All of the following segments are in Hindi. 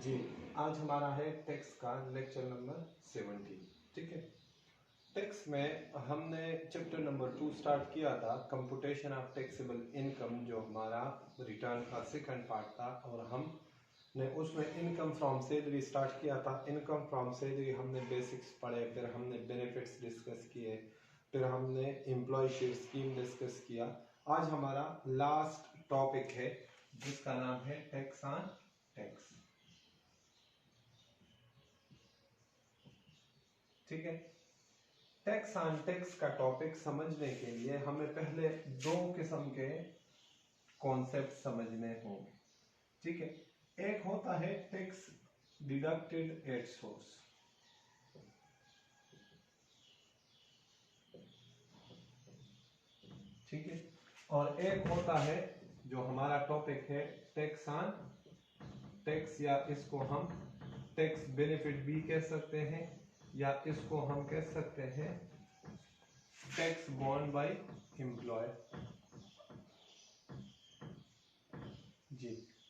जी, आज हमारा है टैक्स का लेक्चर नंबर 70। ठीक है। टैक्स में हमने चैप्टर नंबर 2 स्टार्ट किया था, कंप्यूटेशन ऑफ टैक्सेबल इनकम, जो हमारा रिटर्न का सेकंड पार्ट था। और हमने उसमें इनकम फ्रॉम सैलरी स्टार्ट किया था। इनकम फ्रॉम सैलरी हमने बेसिक्स पढ़े, फिर हमने बेनिफिट्स डिस्कस किए, फिर हमने एम्प्लॉय शेयर स्कीम डिस्कस किया। आज हमारा लास्ट टॉपिक है जिसका नाम है टैक्स ऑन टैक्स। ठीक है। टैक्स ऑन टैक्स का टॉपिक समझने के लिए हमें पहले दो किस्म के कॉन्सेप्ट समझने होंगे। ठीक है। एक होता है टैक्स डिडक्टेड एट सोर्स। ठीक है। और एक होता है जो हमारा टॉपिक है टैक्स ऑन टैक्स, या इसको हम टैक्स बेनिफिट भी कह सकते हैं, या इसको हम कह सकते हैं टैक्स बॉर्न बाय एम्प्लॉय। जी,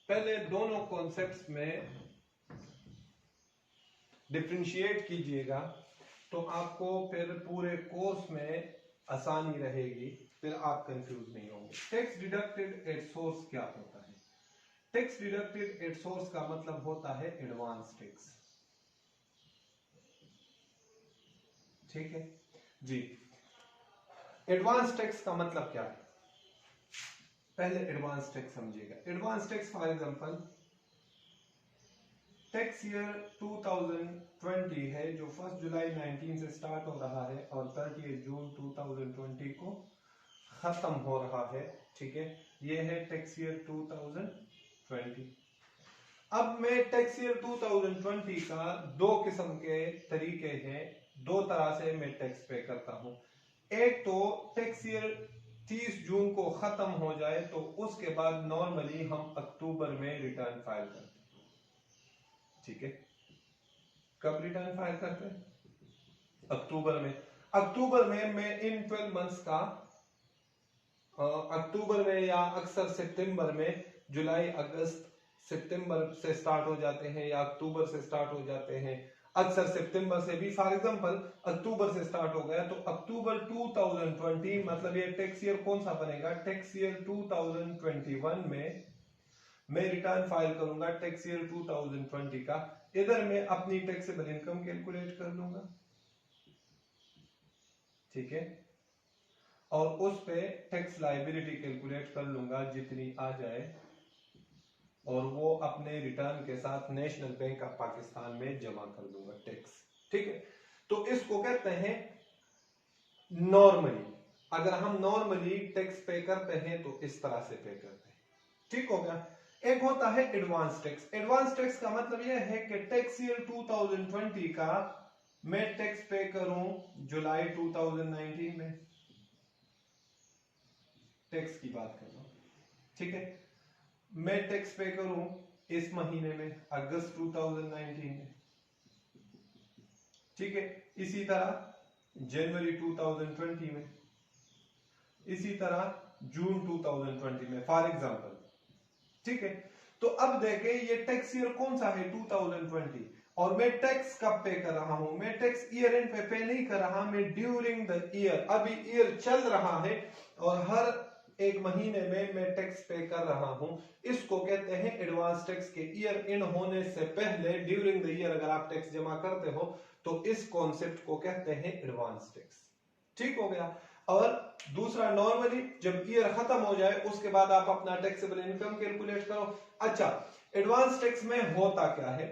पहले दोनों कॉन्सेप्ट्स में डिफरेंशिएट कीजिएगा तो आपको फिर पूरे कोर्स में आसानी रहेगी, फिर आप कंफ्यूज नहीं होंगे। टैक्स डिडक्टेड एट सोर्स क्या होता है? टैक्स डिडक्टेड एट सोर्स का मतलब होता है एडवांस टैक्स। ठीक है जी। एडवांस टैक्स का मतलब क्या है? पहले एडवांस टैक्स समझिएगा। Advance tax for example tax year 2020 है, जो 1 जुलाई 19 से स्टार्ट हो रहा है और 30 जून 2020 को खत्म हो रहा है। ठीक है, ये है टैक्स ईयर 2020। अब मैं टैक्स ईयर 2020 का दो किस्म के तरीके हैं, दो तरह से मैं टैक्स पे करता हूं। एक तो टैक्स ईयर 30 जून को खत्म हो जाए तो उसके बाद नॉर्मली हम अक्टूबर में रिटर्न फाइल करते हैं। ठीक है, कब रिटर्न फाइल करते हैं? अक्टूबर में। अक्टूबर में मैं इन 12 मंथ्स का अक्टूबर में, या अक्सर सितंबर में, जुलाई अगस्त सितंबर से स्टार्ट हो जाते हैं या अक्टूबर से स्टार्ट हो जाते हैं, अक्सर सितंबर से भी। फॉर एग्जांपल अक्टूबर से स्टार्ट हो गया तो अक्टूबर 2020 मतलब ये टैक्स ईयर कौन सा बनेगा? टैक्स ईयर 2021 में मैं रिटर्न फाइल करूंगा टैक्स ईयर 2020 का। इधर मैं अपनी टैक्सेबल इनकम कैलकुलेट कर लूंगा। ठीक है, और उस पे टैक्स लायबिलिटी कैलकुलेट कर लूंगा जितनी आ जाए, और वो अपने रिटर्न के साथ नेशनल बैंक ऑफ पाकिस्तान में जमा कर दूंगा टैक्स। ठीक है, तो इसको कहते हैं नॉर्मली। अगर हम नॉर्मली टैक्स पे करते हैं तो इस तरह से पे करते हैं। ठीक हो गया। एक होता है एडवांस टैक्स। एडवांस टैक्स का मतलब यह है कि टैक्स ईयर 2020 का मैं टैक्स पे करूं जुलाई 2019 में, टैक्स की बात कर रहा हूं। ठीक है, मैं टैक्स पे करूं इस महीने में, अगस्त 2019 में। ठीक है, इसी तरह जनवरी 2020 में, इसी तरह जून 2020 में, फॉर एग्जांपल। ठीक है, तो अब देखें ये टैक्स ईयर कौन सा है? 2020। और मैं टैक्स कब पे कर रहा हूं? मैं टैक्स ईयर एंड पे नहीं कर रहा, मैं ड्यूरिंग द ईयर, अभी ईयर चल रहा है और हर एक महीने में मैं टैक्स पे कर रहा हूं। इसको कहते हैं एडवांस टैक्स। के ईयर इन होने से पहले ड्यूरिंग द ईयर अगर आप टैक्स जमा करते हो तो इस कॉन्सेप्ट को कहते हैं एडवांस टैक्स। ठीक हो गया। और दूसरा नॉर्मली जब ईयर खत्म हो जाए उसके बाद आप अपना टैक्सेबल इनकम कैलकुलेट करो। अच्छा, एडवांस टैक्स में होता क्या है?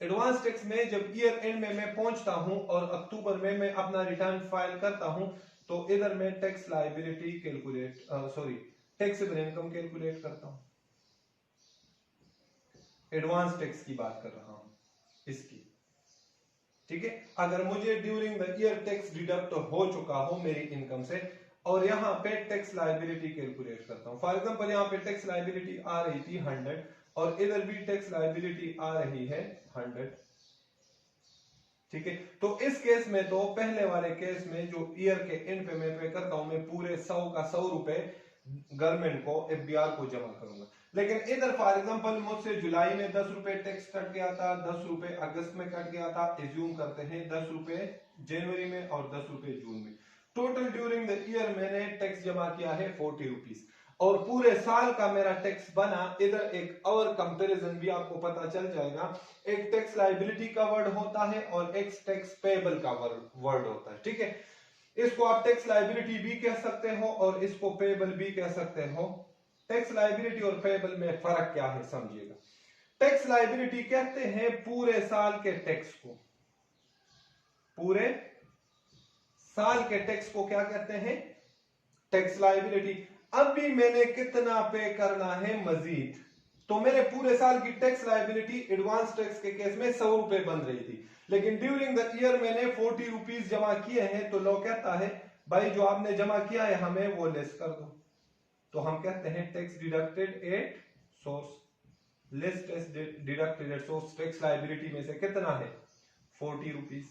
एडवांस टैक्स में जब ईयर एंड में मैं पहुंचता हूं और अक्टूबर में मैं अपना रिटर्न फाइल करता हूं तो इधर मैं tax liability calculate taxable income calculate करता हूं। एडवांस टैक्स की बात कर रहा हूं इसकी। ठीक है, अगर मुझे during the year tax deduct हो चुका हो मेरी इनकम से, और यहां पे टैक्स लायबिलिटी कैलकुलेट करता हूं। फॉर एग्जांपल यहां पे टैक्स लायबिलिटी आ रही थी 100 और इधर भी टैक्स लायबिलिटी आ रही है 100। ठीक है, तो इस केस में तो पहले वाले केस में जो ईयर के एंड पे मैं पे करता हूं, मैं पूरे 100 का 100 रुपए गवर्नमेंट को, एफबीआर को जमा करूंगा। लेकिन इधर फॉर एग्जांपल मुझसे जुलाई में 10 रुपए टैक्स कट गया था, 10 रुपए अगस्त में कट गया था, एज्यूम करते हैं 10 रुपए जनवरी में और 10 रुपए जून में। टोटल ड्यूरिंग द ईयर मैंने टैक्स जमा किया है 40 रुपीज और पूरे साल का मेरा टैक्स बना। इधर एक और कंपैरिजन भी आपको पता चल जाएगा, एक टैक्स लायबिलिटी का वर्ड होता है और एक टैक्स पेएबल का वर्ड होता है, ठीक है। इसको आप टैक्स लायबिलिटी भी कह सकते हो और इसको पेएबल भी कह सकते हो। टैक्स लायबिलिटी और पेएबल में फर्क क्या है समझिएगा। टैक्स लायबिलिटी कहते हैं पूरे साल के टैक्स को, पूरे साल के टैक्स को क्या कहते हैं, टैक्स लायबिलिटी। अब भी मैंने कितना पे करना है मजीद, तो मेरे पूरे साल की टैक्स लायबिलिटी एडवांस टैक्स के केस में 100 रुपए बन रही थी, लेकिन ड्यूरिंग द ईयर मैंने 40 रुपीज जमा किए हैं। तो लॉ कहता है भाई जो आपने जमा किया है हमें वो लेस कर दो, तो हम कहते हैं tax deducted at source, less tax deducted at source. Tax liability में से कितना है 40 रुपीज,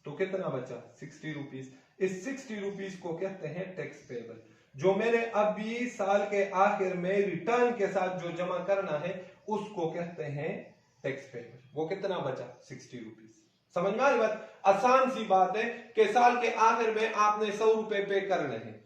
तो कितना बचा 60 रुपीज। इस 60 रुपीज को कहते हैं टैक्स पेएबल। जो मैंने अभी साल के आखिर में रिटर्न के साथ जो जमा करना है उसको कहते हैं टैक्स पेएबल। वो कितना बचा 60 रुपीज। समझ में आ रही बात? आसान सी बात है कि साल के आखिर में आपने 100 रुपए पे करने हैं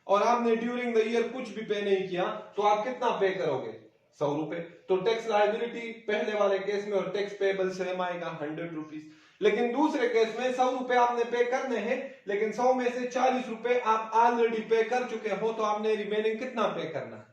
और आपने ड्यूरिंग द ईयर कुछ भी पे नहीं किया, तो आप कितना पे करोगे 100 रुपए। तो टैक्स लायबिलिटी पहले वाले केस में और टैक्स पेएबल सेम आएगा 100 रुपीज। लेकिन दूसरे केस में 100 रुपए आपने पे करने हैं, लेकिन 100 में से 40 रुपए आप ऑलरेडी पे कर चुके हो, तो आपने रिमेनिंग कितना पे करना है।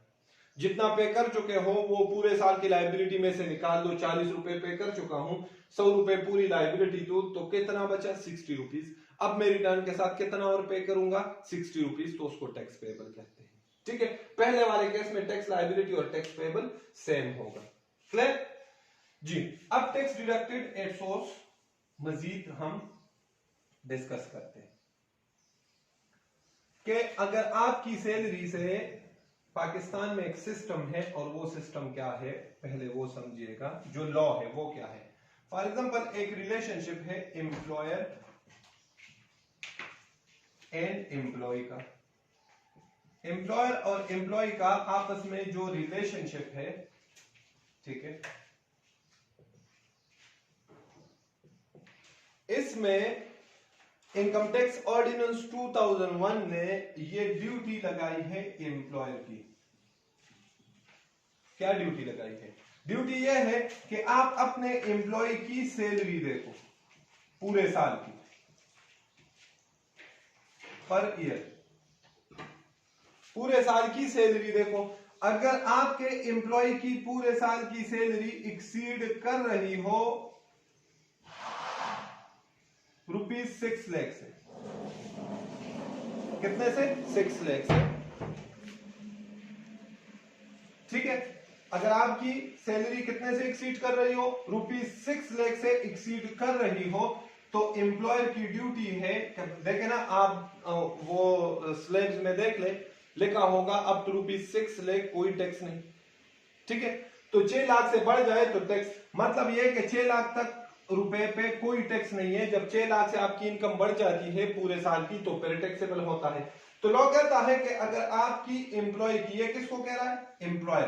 जितना पे कर चुके हो वो पूरे साल की लायबिलिटी में से निकाल दो। 40 रुपए पे कर चुका हूं, 100 रुपए पूरी लायबिलिटी दो, तो कितना बचा 60 रुपीज। अब मैं रिटर्न के साथ कितना और पे करूंगा 60 रुपीज, तो उसको टैक्स पेएबल कहते हैं, ठीक है। पहले वाले केस में टैक्स लायबिलिटी और टैक्स पेएबल सेम होगा। क्लियर जी। अब टैक्स डिडक्टेड एट सोर्स मजीद हम डिस्कस करते हैं कि अगर आपकी सैलरी से, पाकिस्तान में एक सिस्टम है और वो सिस्टम क्या है पहले वो समझिएगा, जो लॉ है वो क्या है। फॉर एग्जांपल एक रिलेशनशिप है एम्प्लॉयर एंड एम्प्लॉय का। एम्प्लॉयर और एम्प्लॉय का आपस में जो रिलेशनशिप है, ठीक है, इसमें इनकम टैक्स ऑर्डिनेंस 2001 ने ये ड्यूटी लगाई है एम्प्लॉयर की। क्या ड्यूटी लगाई है? ड्यूटी यह है कि आप अपने एम्प्लॉय की सैलरी देखो पूरे साल की, पर ईयर पूरे साल की सैलरी देखो। अगर आपके एम्प्लॉय की पूरे साल की सैलरी एक्सीड कर रही हो ₹6 लाख से, कितने से 6 लाख से, ठीक है। अगर आपकी सैलरी कितने से एक्सीड कर रही हो, ₹6 लाख से एक्सीड कर रही हो, तो एम्प्लॉयर की ड्यूटी है, देखे ना आप वो स्लैब्स में देख ले, लिखा होगा अप टू ₹6 लाख कोई टैक्स नहीं, ठीक है। तो 6 लाख से बढ़ जाए तो टैक्स, मतलब ये कि 6 लाख तक रुपए पे कोई टैक्स नहीं है। जब 6 लाख से आपकी इनकम बढ़ जाती है पूरे साल की, तो फिर टैक्सेबल होता है। तो लॉ कहता है कि अगर आपकी एम्प्लॉय की, ये किसको कह रहा है, एम्प्लॉयर,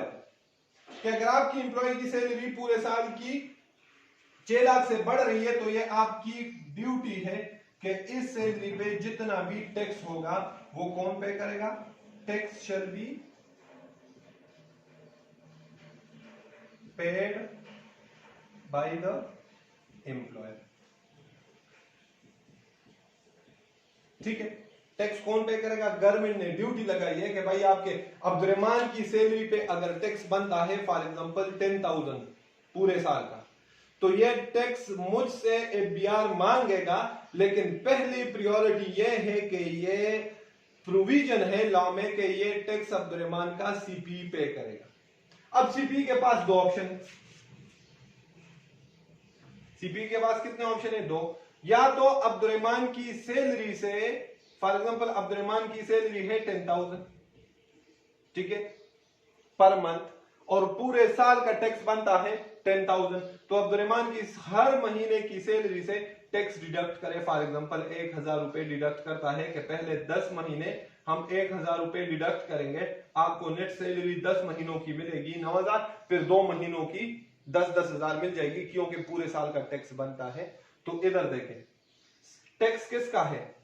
कि अगर आपकी एम्प्लॉय की सैलरी पूरे साल की 6 लाख से बढ़ रही है, तो ये आपकी ड्यूटी है कि इस सैलरी पे जितना भी टैक्स होगा वो कौन पे करेगा, tax shall be paid by the employer, ठीक है। टैक्स कौन पे करेगा, गवर्नमेंट ने ड्यूटी लगाई है कि भाई आपके अब्दुर्रहमान की सैलरी पे अगर टैक्स बनता है फॉर एग्जांपल 10,000 पूरे साल का, तो ये टैक्स मुझसे एफबीआर मांगेगा, लेकिन पहली प्रायोरिटी ये है कि ये प्रोविजन है लॉ में कि ये टैक्स अब्दुर्रहमान का सीपी पे करेगा। अब सीपी के पास दो ऑप्शन, सीपी के पास कितने ऑप्शन है, दो। या तो अब्दुर्रहमान की सैलरी से, फॉर एग्जांपल अब्दुर्रहमान की सैलरी है 10,000, ठीक है, पर मंथ, और पूरे साल का टैक्स बनता है 10,000, तो अब्दुर्रहमान की हर महीने की सैलरी से टैक्स डिडक्ट करे। फॉर एग्जांपल 1,000 रुपए डिडक्ट करता है कि पहले 10 महीने हम 1000 रुपए डिडक्ट करेंगे, आपको नेट सैलरी 10 महीनों की मिलेगी 9000, फिर 2 महीनों की 10-10 हजार मिल जाएगी, क्योंकि पूरे साल का टैक्स बनता है। तो इधर देखें, टैक्स किसका है?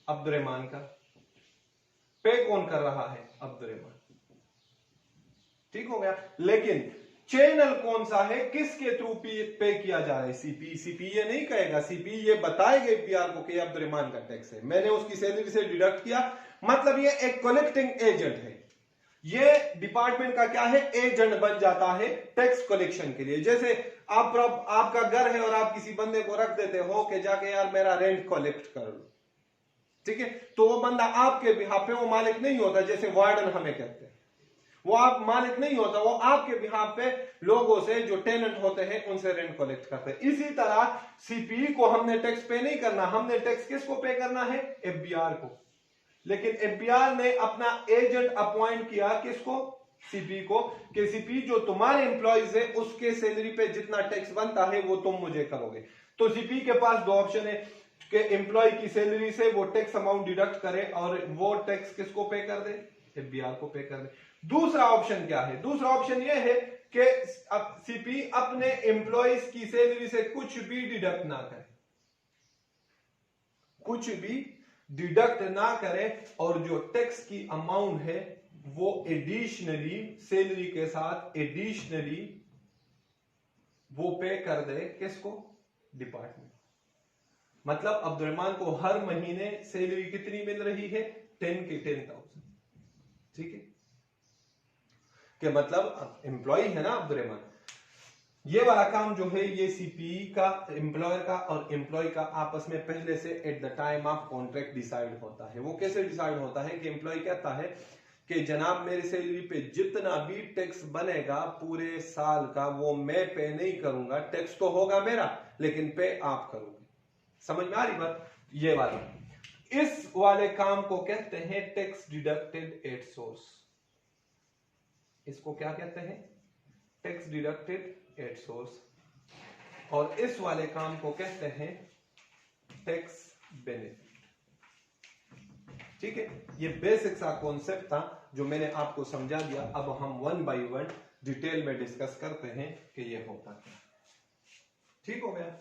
अब्दुर्रहमान का। पे कौन कर रहा है? अब्दुर्रहमान। ठीक हो गया। लेकिन चैनल कौन सा है, किसके थ्रू पे किया जा रहा है? सीपी। सीपी ये नहीं कहेगा, सीपी ये बताएगा एपीआर को कि अब्दुर्रहमान का टैक्स है, मैंने उसकी सैलरी से डिडक्ट किया, मतलब ये एक कलेक्टिंग एजेंट है। ये डिपार्टमेंट का क्या है? एजेंट बन जाता है टैक्स कलेक्शन के लिए। जैसे आपका घर है और आप किसी बंदे को रख देते हो कि जाके यार मेरा रेंट कलेक्ट कर लो, ठीक है, तो वो बंदा आपके बिहाफ पे, वो मालिक नहीं होता, जैसे वार्डन हमें कहते हैं, वो आप मालिक नहीं होता, वो आपके बिहाफ पे लोगों से जो टेनेंट होते हैं उनसे रेंट कलेक्ट करते हैं। इसी तरह सीपी को हमने टैक्स पे नहीं करना, हमने टैक्स किसको पे करना है? एफबीआर को। लेकिन एफबीआर ने अपना एजेंट अपॉइंट किया, किसको? सीपी को, कि सीपी जो तुम्हारे एम्प्लॉइज है उसके सैलरी पे जितना टैक्स बनता है वो तुम मुझे करोगे। तो सीपी के पास दो ऑप्शन है कि एम्प्लॉय की सैलरी से वो टैक्स अमाउंट डिडक्ट करे और वो टैक्स किसको पे कर दे? एफबीआर को पे कर दे। दूसरा ऑप्शन क्या है? दूसरा ऑप्शन ये है कि सीपी अपने एम्प्लॉइज की सैलरी से कुछ भी डिडक्ट ना करे, कुछ भी डिडक्ट ना करे, और जो टैक्स की अमाउंट है वो एडिशनली सैलरी के साथ एडिशनली वो पे कर दे, किसको? डिपार्टमेंट। मतलब अब्दुर्रहमान को हर महीने सैलरी कितनी मिल रही है? 10 के 10,000, ठीक है, कि मतलब एम्प्लॉय है ना अब्दुर्रहमान। ये वाला काम जो है ये सीपीई का, एम्प्लॉयर का और एम्प्लॉय का आपस में पहले से at the time of contract decide होता है। वो कैसे डिसाइड होता है कि एम्प्लॉय कहता है कि जनाब मेरी सैलरी पे जितना भी टैक्स बनेगा पूरे साल का वो मैं पे नहीं करूंगा, टैक्स तो होगा मेरा लेकिन पे आप करोगे। समझ में आ रही बात? ये वाला, इस वाले काम को कहते हैं टैक्स डिडक्टेड एट सोर्स। इसको क्या कहते हैं? Tax deducted at source. और इस वाले काम को कहते हैं टैक्स बेनिफिट। ठीक है, ये बेसिक सा कॉन्सेप्ट था जो मैंने आपको समझा दिया। अब हम 1 बाय 1 डिटेल में डिस्कस करते हैं कि ये होता क्या। ठीक हो गया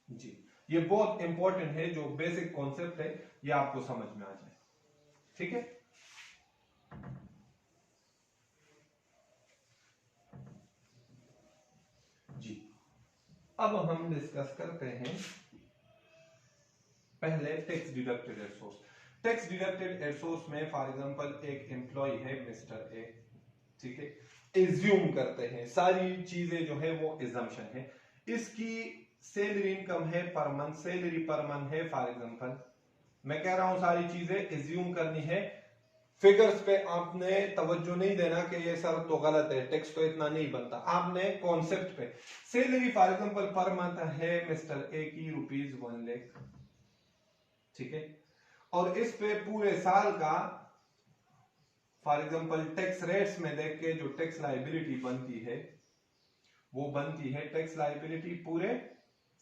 जी। ये बहुत इंपॉर्टेंट है, जो बेसिक कॉन्सेप्ट है ये आपको समझ में आ जाए। ठीक है, जी। अब हम डिस्कस करते हैं पहले tax deducted at source. Tax deducted at source में फॉर एग्जांपल एक एम्प्लॉय है मिस्टर ए, ठीक है, एज्यूम करते हैं, सारी चीजें जो है वो एजम्पशन है। इसकी सैलरी इनकम है per month, salary per month है फॉर एग्जांपल। मैं कह रहा हूं सारी चीजें एज्यूम करनी है, फिगर्स पे आपने तवज्जो नहीं देना कि ये सर तो गलत है, टैक्स तो इतना नहीं बनता। आपने कॉन्सेप्ट पे, salary for example per month है मिस्टर ए की ₹1 लाख, ठीक है, और इस पे पूरे साल का फॉर एग्जांपल टैक्स रेट्स में देख के जो टैक्स लायबिलिटी बनती है वो बनती है, टैक्स लायबिलिटी पूरे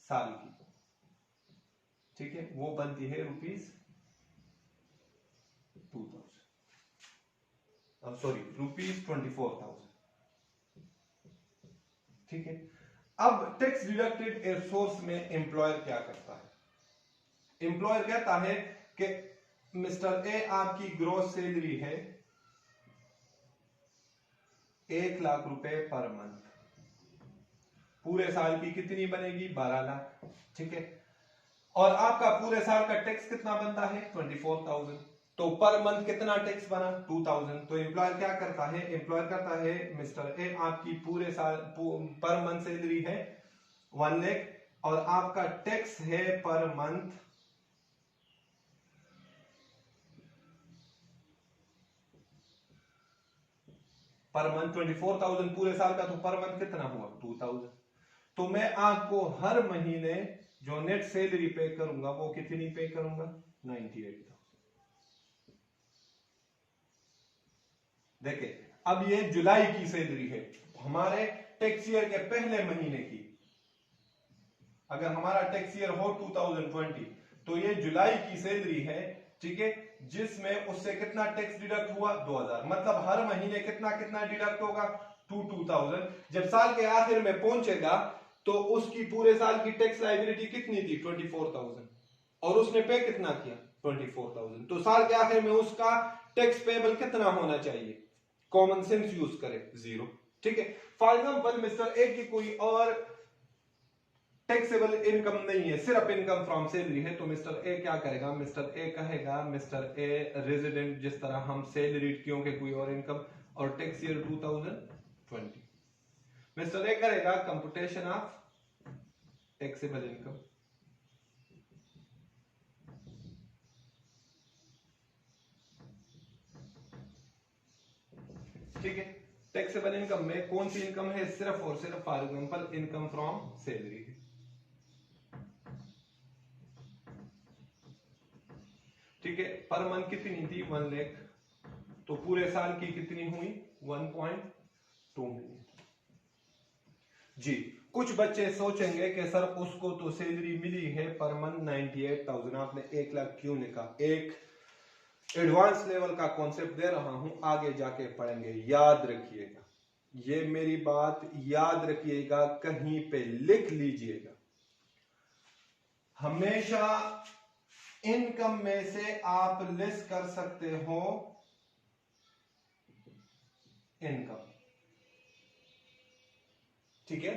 साल की, ठीक है, वो बनती है ₹24,000, ठीक है। अब टैक्स डिडक्टेड एट सोर्स में एम्प्लॉयर क्या करता है? एम्प्लॉयर कहता है कि मिस्टर ए आपकी ग्रॉस सैलरी है 1 लाख रुपए पर मंथ, पूरे साल की कितनी बनेगी? 12 लाख, ठीक है, और आपका पूरे साल का टैक्स कितना बनता है? 24,000, तो पर मंथ कितना टैक्स बना? 2,000। तो एम्प्लॉयर क्या करता है? एम्प्लॉयर करता है मिस्टर ए आपकी पूरे साल पर मंथ सैलरी है 1 लाख और आपका टैक्स है पर मंथ 24,000 पूरे साल का, तो पर मंथ कितना हुआ? 2,000। तो मैं आपको हर महीने जो नेट सैलरी पे करूंगा वो कितनी पे करूंगा? 98,000। देखिए, अब ये जुलाई की सैलरी है, हमारे टैक्स ईयर के पहले महीने की। अगर हमारा टैक्स ईयर हो 2020 तो ये जुलाई की सैलरी है, ठीक है, जिसमें उससे कितना टैक्स डिडक्ट हुआ 2000, मतलब हर महीने कितना कितना डिडक्ट होगा 2000। जब साल के आखिर में पहुंचेगा तो उसकी पूरे साल की टैक्स लायबिलिटी कितनी थी 24000, और उसने पे कितना किया 24000। तो साल के आखिर में उसका टैक्स पेबल कितना होना चाहिए, कॉमन सेंस यूज करें 0। ठीक है, फॉर एग्जांपल मिस्टर ए की कोई और टैक्सेबल इनकम नहीं है, सिर्फ इनकम फ्रॉम सैलरी है, तो मिस्टर ए क्या करेगा, मिस्टर ए कहेगा मिस्टर ए रेजिडेंट, जिस तरह हम सैलरी क्योंकि कोई और इनकम, और टैक्स ईयर 2020, मिस्टर ए करेगा कंप्यूटेशन ऑफ टैक्सेबल इनकम। ठीक है, टैक्सेबल इनकम में कौन सी इनकम है, सिर्फ और सिर्फ for example income from salary है। ठीक है, पर मंथ कितनी थी 1 लाख, तो पूरे साल की कितनी हुई 1.2 मिलियन। जी, कुछ बच्चे सोचेंगे कि सर उसको तो सैलरी मिली है पर मंथ 98,000, आपने 1 लाख क्यों लिखा। एक एडवांस लेवल का कॉन्सेप्ट दे रहा हूं, आगे जाके पढ़ेंगे, याद रखिएगा, ये मेरी बात याद रखिएगा, कहीं पे लिख लीजिएगा। हमेशा इनकम में से आप लेस कर सकते हो इनकम। ठीक है,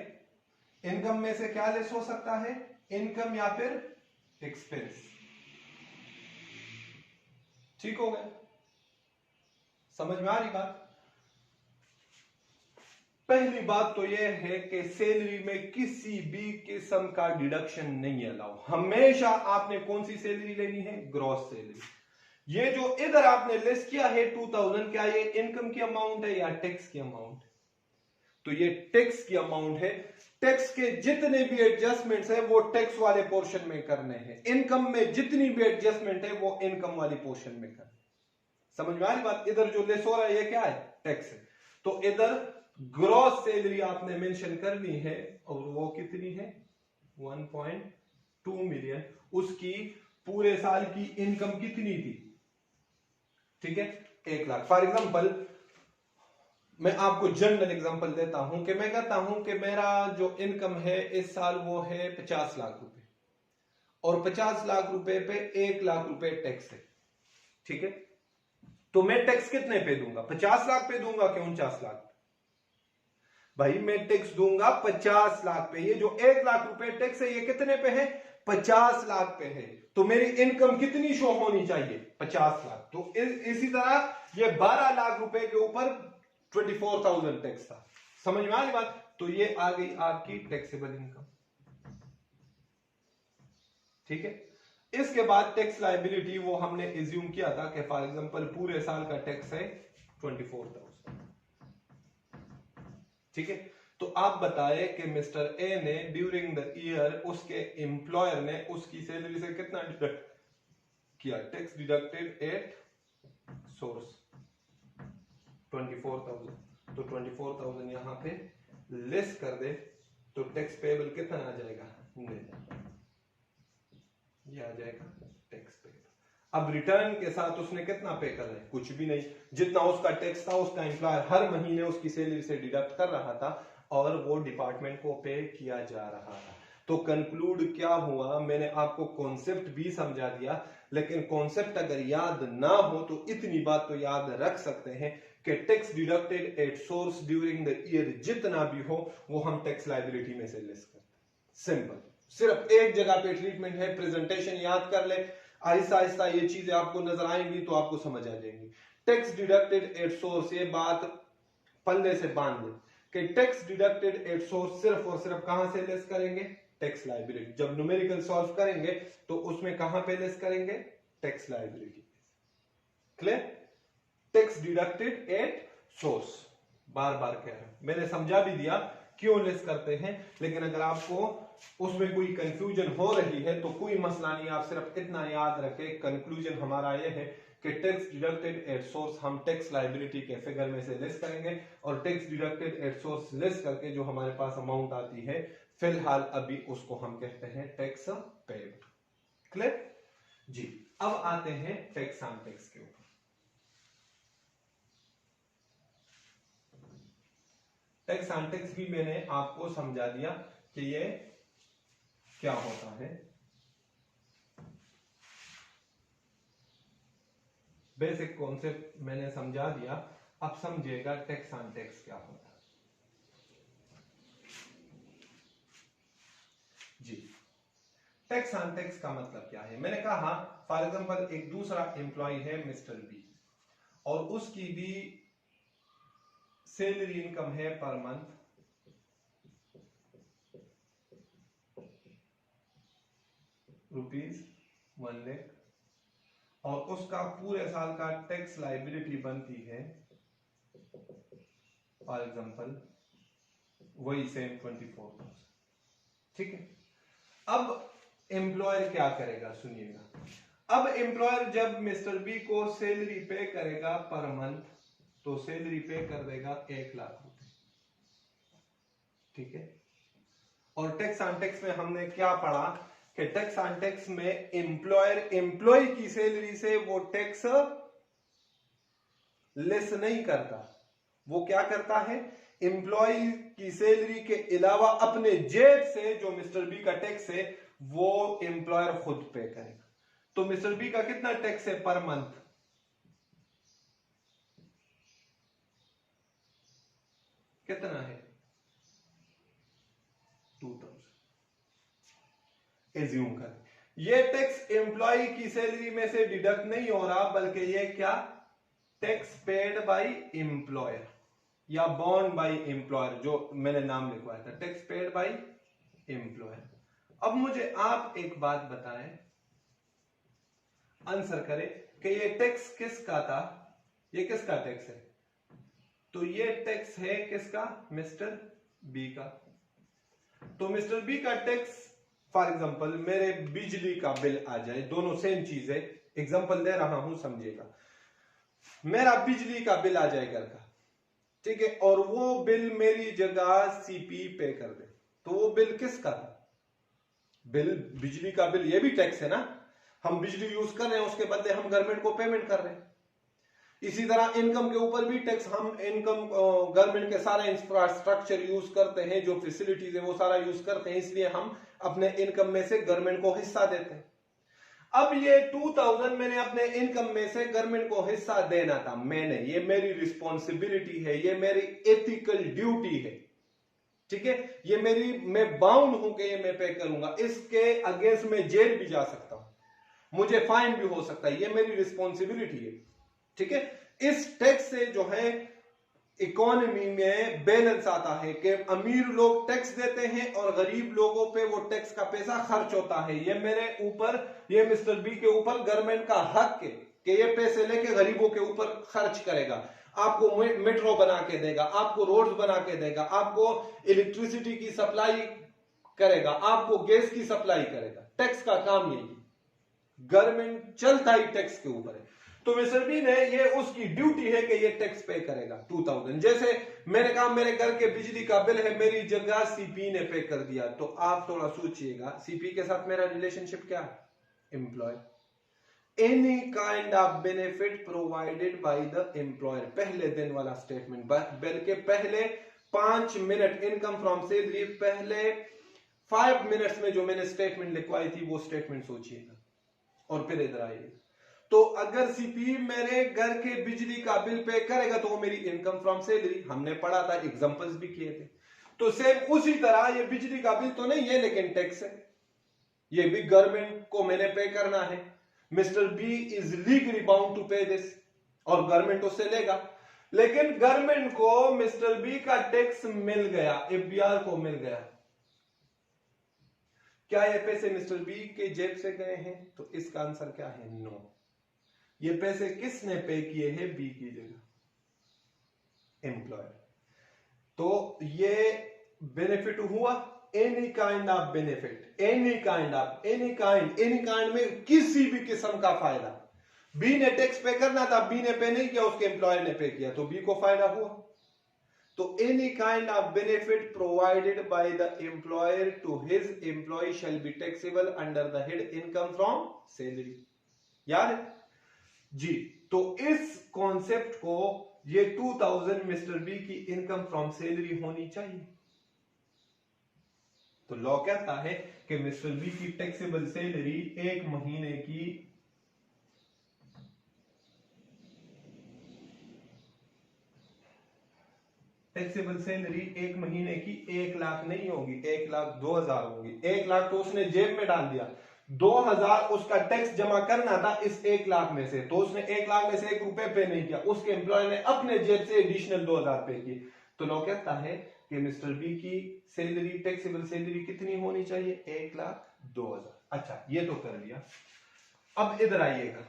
इनकम में से क्या लेस हो सकता है, इनकम या फिर एक्सपेंस। ठीक हो गया, समझ में आ रही बात। पहली बात तो यह है कि सैलरी में किसी भी किस्म का डिडक्शन नहीं अलाउ। हमेशा आपने कौन सी सैलरी लेनी है, ग्रॉस सैलरी। ये जो इधर आपने लेस किया है 2000, क्या ये इनकम की अमाउंट है या टैक्स की अमाउंट, तो ये टैक्स की अमाउंट है। टैक्स के जितने भी एडजस्टमेंट्स है वो टैक्स वाले पोर्शन में करने हैं, इनकम में जितनी भी एडजस्टमेंट है वो इनकम वाली पोर्शन में करने। समझ में आ रही बात, इधर जो लेस हो रहा है ये क्या है, टैक्स है। तो इधर ग्रॉस सैलरी आपने मेंशन करनी है, और वो कितनी है 1.2 मिलियन। उसकी पूरे साल की इनकम कितनी थी, ठीक है 1 लाख। फॉर एग्जांपल मैं आपको जनरल एग्जांपल देता हूं कि मैं कहता हूं कि मेरा जो इनकम है इस साल वो है 50 लाख रुपए, और 50 लाख रुपए पे 1 लाख रुपए टैक्स है। ठीक है, तो मैं टैक्स कितने पे दूंगा, 50 लाख पे दूंगा कि 49 लाख? भाई मैं टैक्स दूंगा 50 लाख पे। ये जो 1 लाख रुपए टैक्स है ये कितने पे है, 50 लाख पे है। तो मेरी इनकम कितनी शो होनी चाहिए, 50 लाख। तो इसी तरह ये 12 लाख रुपए के ऊपर 24,000 टैक्स था। समझ में आ रही बात। तो ये आ गई आपकी टैक्सेबल इनकम। ठीक है, इसके बाद टैक्स लायबिलिटी वो हमने एज्यूम किया था कि फॉर एग्जांपल पूरे साल का टैक्स है 24,000। ठीक है, तो आप बताएं कि मिस्टर ए ने ड्यूरिंग द ईयर उसके एम्प्लॉयर ने उसकी सैलरी से कितना डिडक्ट किया, टैक्स डिडक्टेड एट सोर्स 24,000। तो 24,000 यहां पे लेस कर दे तो टैक्स पेबल कितना आ जाएगा, ये आ जाएगा टैक्स पेबल। अब रिटर्न के साथ उसने कितना पे करना है, कुछ भी नहीं। जितना उसका टैक्स था उसका एम्प्लॉयर हर महीने उसकी सैलरी से डिडक्ट कर रहा था और वो डिपार्टमेंट को पे किया जा रहा था। तो कंक्लूड क्या हुआ, मैंने आपको कॉन्सेप्ट भी समझा दिया, लेकिन कॉन्सेप्ट अगर याद ना हो तो इतनी बात तो याद रख सकते हैं कि tax deducted at source during the year जितना भी हो वो हम टैक्स लायबिलिटी में से लेस करते हैं। सिंपल, सिर्फ एक जगह पे ट्रीटमेंट है, प्रेजेंटेशन याद कर ले, आहिस्ता आहिस्ता ये चीजें आपको नजर आएंगी तो आपको समझ आ जाएंगी। टैक्स डिडक्टेड एट सोर्स, ये बात पल्ले से बांध ले कि टैक्स डिडक्टेड एट सोर्स सिर्फ और सिर्फ कहां से लेस करेंगे, टैक्स लायबिलिटी। जब न्यूमेरिकल सॉल्व करेंगे तो उसमें कहां पे लेस करेंगे, tax liability. Clear, tax deducted at source, बार बार कह रहा हूं, मैंने समझा भी दिया क्यों लेस करते हैं, लेकिन अगर आपको उसमें कोई कंफ्यूजन हो रही है तो कोई मसला नहीं, आप सिर्फ इतना याद रखें, कंक्लूजन हमारा यह है कि टैक्स डिडक्टेड एट सोर्स हम टैक्स लायबिलिटी के फिगर में से लेस करेंगे, और tax deducted at source less करके जो हमारे पास अमाउंट आती है फिलहाल अभी उसको हम कहते हैं टैक्स पेड। क्लियर जी। अब आते हैं टैक्स ऑन टैक्स के ऊपर। टैक्स ऑन टैक्स भी मैंने आपको समझा दिया कि ये क्या होता है। बेसिक कॉन्सेप्ट मैंने समझा दिया, अब समझिएगा टैक्स ऑन टैक्स क्या होता है। जी, टैक्स ऑन टैक्स का मतलब क्या है? मैंने कहा फॉर एग्जांपल एक दूसरा एम्प्लॉय है मिस्टर बी, और उसकी भी सैलरी इनकम है पर मंथ ₹1,00,000, और उसका पूरे साल का टैक्स लाइबिलिटी बनती है फॉर एग्जांपल वही सेम 24,000। ठीक है, अब एम्प्लॉयर क्या करेगा सुनिएगा। अब एम्प्लॉयर जब मिस्टर बी को सैलरी पे करेगा पर मंथ, तो सैलरी पे कर देगा 1,00,000 रुपए। ठीक है, और टैक्स ऑन टैक्स में हमने क्या पढ़ा कि टैक्स ऑन टैक्स में एम्प्लॉयर एम्प्लॉय की सैलरी से वो टैक्स लेस नहीं करता। वो क्या करता है, एम्प्लॉय की सैलरी के अलावा अपने जेब से जो मिस्टर बी का टैक्स है वो एम्प्लॉयर खुद पे करेगा। तो मिस्टर बी का कितना टैक्स है पर मंथ? कितना है? 2,000। एज्यूम कर ये टैक्स एम्प्लॉय की सैलरी में से डिडक्ट नहीं हो रहा, बल्कि ये क्या, टैक्स पेड बाय एम्प्लॉयर या बॉर्न बाय एम्प्लॉयर, जो मैंने नाम लिखवाया था, टैक्स पेड बाय एम्प्लॉयर। अब मुझे आप एक बात बताएं, आंसर करें कि ये टैक्स किसका था? ये किसका टैक्स है? तो ये टैक्स है किसका? मिस्टर बी का। तो मिस्टर बी का टैक्स फॉर एग्जांपल मेरे बिजली का बिल आ जाए, दोनों सेम चीज है, एग्जांपल दे रहा हूं समझिएगा। मेरा बिजली का बिल आ जाए घर का, ठीक है, और वो बिल मेरी जगह सीपी पे कर दे, तो वो बिल किसका था? बिल, बिजली का बिल, ये भी टैक्स है ना, हम बिजली यूज कर रहे हैं, उसके बदले हम गवर्नमेंट को पेमेंट कर रहे हैं। इसी तरह इनकम के ऊपर भी टैक्स, हम इनकम गवर्नमेंट के सारे इंफ्रास्ट्रक्चर यूज करते हैं, जो फैसिलिटीज है वो सारा यूज करते हैं, इसलिए हम अपने इनकम में से गवर्नमेंट को हिस्सा देते हैं। अब ये 2,000 मैंने अपने इनकम में से गवर्नमेंट को हिस्सा देना था, मैंने, ये मेरी रिस्पॉन्सिबिलिटी है, ये मेरी एथिकल ड्यूटी है। ठीक है, ये मेरी, मैं बाउंड हूं कि ये मैं पे करूंगा, इसके अगेंस्ट में जेल भी जा सकता हूं, मुझे फाइन भी हो सकता है, ये मेरी रिस्पॉन्सिबिलिटी है। ठीक है, इस टैक्स से जो है इकोनॉमी में बैलेंस आता है कि अमीर लोग टैक्स देते हैं और गरीब लोगों पे वो टैक्स का पैसा खर्च होता है। ये मेरे ऊपर, ये मिस्टर बी के ऊपर गवर्नमेंट का हक है कि ये पैसे लेके गरीबों के ऊपर खर्च करेगा, आपको मेट्रो बना के देगा, आपको रोड्स बना के देगा, आपको इलेक्ट्रिसिटी की सप्लाई करेगा, आपको गैस की सप्लाई करेगा। टैक्स का काम यही है, गवर्नमेंट चलता ही टैक्स के ऊपर है। तो मिस्टर बी ने, ये उसकी ड्यूटी है कि ये टैक्स पे करेगा 2,000। जैसे मैंने कहा मेरे घर के बिजली का बिल है, मेरी जगह सीपी ने पे कर दिया, तो आप थोड़ा सोचिएगा सीपी के साथ मेरा रिलेशनशिप क्या है? Employ. Any kind of benefit provided by the employer, पहले दिन वाला स्टेटमेंट, बल्कि पहले 5 मिनट इनकम फ्रॉम सैलरी, पहले 5 मिनट्स में जो मैंने स्टेटमेंट लिखवाई थी वो स्टेटमेंट सोचिएगा और फिर इधर आइए। तो अगर सीपी मेरे घर के बिजली का बिल पे करेगा तो वो मेरी इनकम फ्रॉम सैलरी, हमने पढ़ा था, एग्जांपल्स भी किए थे। तो सेम उसी तरह ये बिजली का बिल तो नहीं है लेकिन टैक्स है, ये भी गवर्नमेंट को मैंने पे करना है। Mister B is legally bound to pay this, और गवर्नमेंट उससे लेगा। लेकिन गवर्नमेंट को मिस्टर बी का टैक्स मिल गया, एफबीआर को मिल गया, क्या ये पैसे मिस्टर बी के जेब से गए हैं? तो इसका आंसर क्या है? नो। ये पैसे किसने पे किए हैं? बी की जगह, एम्प्लॉयर। तो ये बेनिफिट हुआ, any kind of benefit, any kind में किसी भी किस्म का फायदा। बी ने टैक्स पे करना था, बी ने पे नहीं किया, उसके एम्प्लॉयर ने पे किया, तो बी को फायदा हुआ। तो any kind of benefit provided by the employer to his employ shall be taxable under the head income from salary. याद है जी। तो इस कॉन्सेप्ट को, ये 2000 मिस्टर बी की इनकम फ्रॉम सैलरी होनी चाहिए। तो लॉ कहता है कि मिस्टर बी की टैक्सेबल सैलरी एक महीने की टैक्सेबल सैलरी एक महीने की 1 लाख नहीं होगी, 1,02,000 होगी। 1 लाख तो उसने जेब में डाल दिया, 2,000 उसका टैक्स जमा करना था इस 1 लाख में से, तो उसने 1 लाख में से 1 रुपए पे नहीं किया, उसके एम्प्लॉय ने अपने जेब से एडिशनल 2,000 पे किए। तो लॉ कहता है कि मिस्टर बी की सैलरी, टैक्सेबल सैलरी कितनी होनी चाहिए? 1,02,000। अच्छा, ये तो कर लिया। अब इधर आइएगा,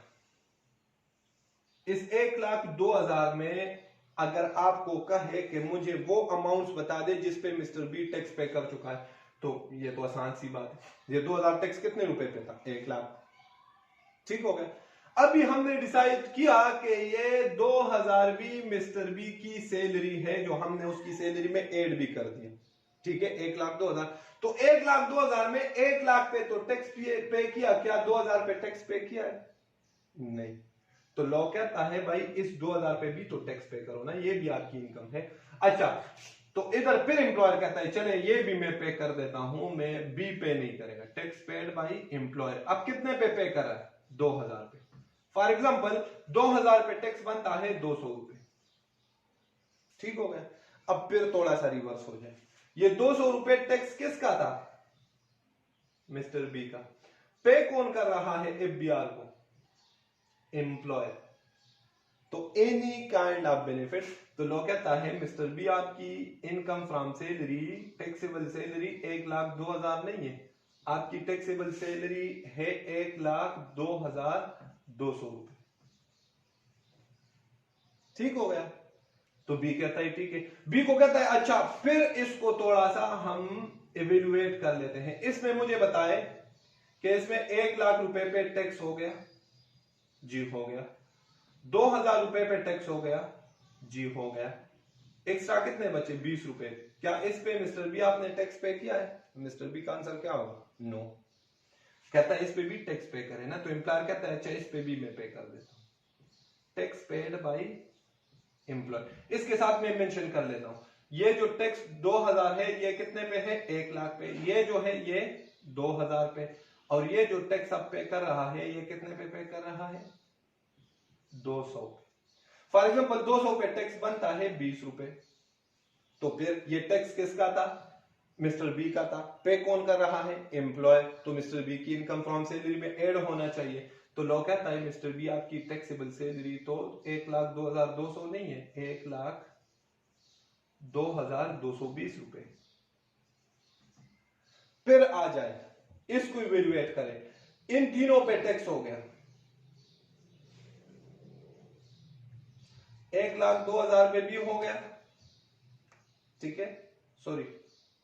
इस 1,02,000 में अगर आपको कहे कि मुझे वो अमाउंट्स बता दे जिस पे मिस्टर बी टैक्स पे कर चुका है, तो ये तो आसान सी बात है। ये 2,000 टैक्स कितने रुपए पे था? 1,00,000। ठीक हो गया। अभी हमने डिसाइड किया कि ये 2,000 भी मिस्टर बी की सैलरी है, जो हमने उसकी सैलरी में ऐड भी कर दिया। ठीक है, 1,02,000। तो 1,02,000 में 1,00,000 पे तो टैक्स पे किया, क्या 2,000 पे टैक्स पे किया है? नहीं। तो लॉ कहता है भाई इस 2,000 पे भी तो टैक्स पे करो ना, ये भी आपकी इनकम है। अच्छा, तो इधर फिर एम्प्लॉयर कहता है चले ये भी मैं पे कर देता हूं, मैं बी पे नहीं करेगा, टैक्स पेड बाई एम्प्लॉयर। अब कितने पे कर रहा है? 2,000 पे। फॉर एग्जाम्पल 2,000 पे टैक्स बनता है 200 रुपए। ठीक हो गया। अब फिर थोड़ा सा रिवर्स हो जाए, ये 200 रुपए टैक्स किसका था? मिस्टर बी का। पे कौन कर रहा है एफबीआर को? एम्प्लॉयर। तो एनी काइंड ऑफ बेनिफिट, तो लॉ कहता है मिस्टर बी आपकी income from salary, taxable salary 1,02,000 नहीं है, आपकी टैक्सेबल सैलरी है 1,02,200 रुपए। ठीक हो गया। तो बी कहता है ठीक है। बी को कहता है अच्छा फिर इसको थोड़ा सा हम इवेल्युएट कर लेते हैं, इसमें मुझे बताए कि इसमें 1,00,000 रुपए पे टैक्स हो गया जी, हो गया। 2,000 रुपए पे टैक्स हो गया जी, हो गया। एक्स्ट्रा कितने बचे? 20 रुपए। क्या इस पे मिस्टर बी आपने टैक्स पे किया है? मिस्टर बी का आंसर क्या होगा? नो। कहता है इस पे भी टैक्स पे करे ना, तो एम्प्लॉयर कहता है अच्छा इस पे भी मैं पे कर देता हूं, टैक्स पेड बाई एम्प्लॉय। इसके साथ मैं मेंशन कर लेता हूं, ये जो टैक्स 2,000 है ये कितने पे है? 1,00,000 पे। ये जो है ये 2,000 पे, और ये जो टैक्स आप पे कर रहा है ये कितने पे कर रहा है? 200। फॉर एग्जाम्पल 200 पे टैक्स बनता है 20 रुपए, तो फिर ये टैक्स किसका था? मिस्टर बी का था। पे कौन कर रहा है? एम्प्लॉय। तो मिस्टर बी की इनकम फ्रॉम सैलरी में ऐड होना चाहिए। तो लॉ कहता है मिस्टर बी आपकी टैक्सेबल सैलरी तो 1,02,200 नहीं है, 1,02,220 रुपए। फिर आ जाए इसको इवेल्युएट करें, इन तीनों पे टैक्स हो गया, 1,02,000 पे भी हो गया। ठीक है, सॉरी,